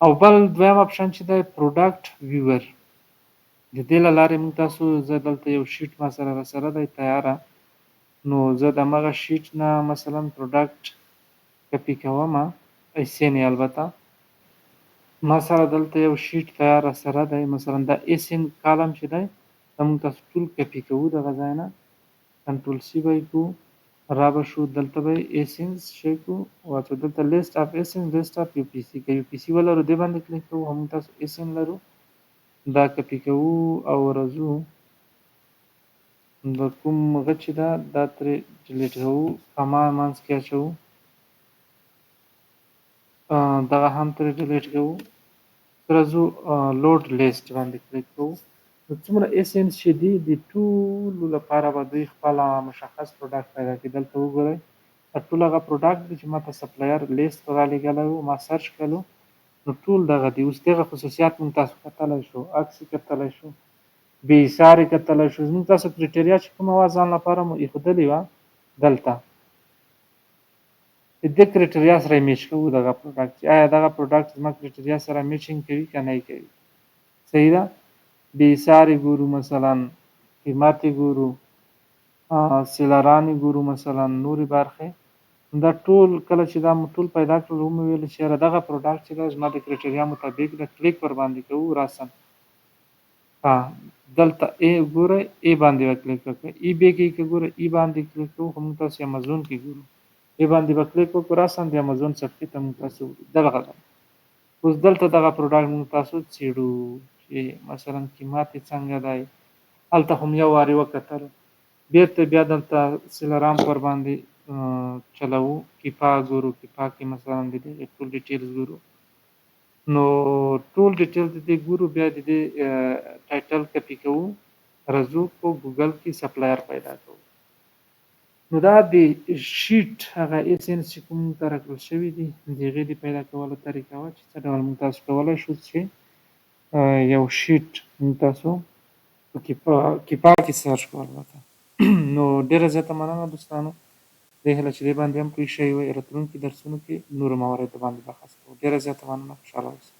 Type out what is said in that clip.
او بل دویم اپشن چې دی پروډکټ ویور. د دې له لارې موږ تاسو زه دلته یو شیټ ما سره راسره دی تیاره، نو زه د همغه شیټ نه مثلا پروډکټ کپي کوم، ایسین یې البته ما سره دلته یو شیټ تیار راسره دی، مثلا دا ایسین کالم چې دی دا موږ تاسو ټول کپي کوو دغه ځای نه، کنټرول سی به یې کوو، را به شو دلته به یې ایسینز شی کوو، واچو دلته لیست اف ایسین لیست اف یو پی سی، که یو پی سی ولرو دې باندې کلیک کوو، هم تاسو ایسین لرو دا کپي کوو او ورځو د کوم غږ چې ده دا ترې ډیلیټ کوو، کما منځ کې اچوو، دغه هم ترې ډیلیټ کوو، راځو لوډ لیست باندې کلیک کوو. نو څومره ایسینس چې دي د ټولو لپاره به دوی خپل مشخص پروډکټ پیدا کړي. دلته وګورئ دا ټول هغه پروډکټ دی چې ما ته سپلایر لیست رالیږلی و، ما سرچ کړلو نو ټول دغه دي. اوس دغه خصوصیات موږ تاسو کتلی شو، عکس یې کتلی شو، بې ایثار یې کتلی شو. موږ تاسو کرایټیریا چې کومه وه ځان لپاره مو ایښودلې وه دلته د دې کرایټیریا سره یې میچ کوو دغه پروډکټ چې آیا دغه پروډکټ زما کرایټیریا سره میچینګ کوي که نه یې کوي. صحیح ده. بې ایثار یې ګورو، مثلا قیمت یې ګورو، سیلران یې ګورو، مثلا نورې برخې. دا ټول کله چې دا مو ټول پیدا کړل ومو ویل چې یاره دغه پروډکټ چې دی زما د کرایټیریا مطابق ده، کلیک ورباندې کوو راسن. دلته ای ګورئ ای باندې به کلیک وکړئ، ای بې کې که ګورئ ای باندې کلیک کوو، خو موږ تاسو امازون کې ګورو ای باندې به کلیک وکړو راسن د امازون صفحې ته موږ تاسو دغه ده. اوس دلته دغه پروډکټ موږ تاسو څېړو چې مثلا قیمت یې څنګه دی، هلته خو مو یو وارې وکتل، بیرته بیا دلته سیلرام پر باندې چلوو، کیپا ګورو، کیپا کې مثلا د دې ټول ډیټیلز ګورو، نو ټول ډیټیل د دې ګورو، بیا د دې ټایټل کپي کوو، راځو په ګوګل کې سپلایر پیدا کوو. نو دا د شیټ هغه ایسینس چې کوم ته راکړل شوي دي د هغې د پیدا کولو طریقه وه چې څه ډول موږ تاسو کولی شو چې یو شیټ موږ تاسو په کیپا کې سرچ کړو البته. نو ډېره زیاته مننه دوستانو، دې هیله چې دې باندې هم پوه شوي وئ. راتلونکي درسونو کې نورو مواردو باندې بحث کوو. ډېره زیاته مننه، خوشحاله اوسئ.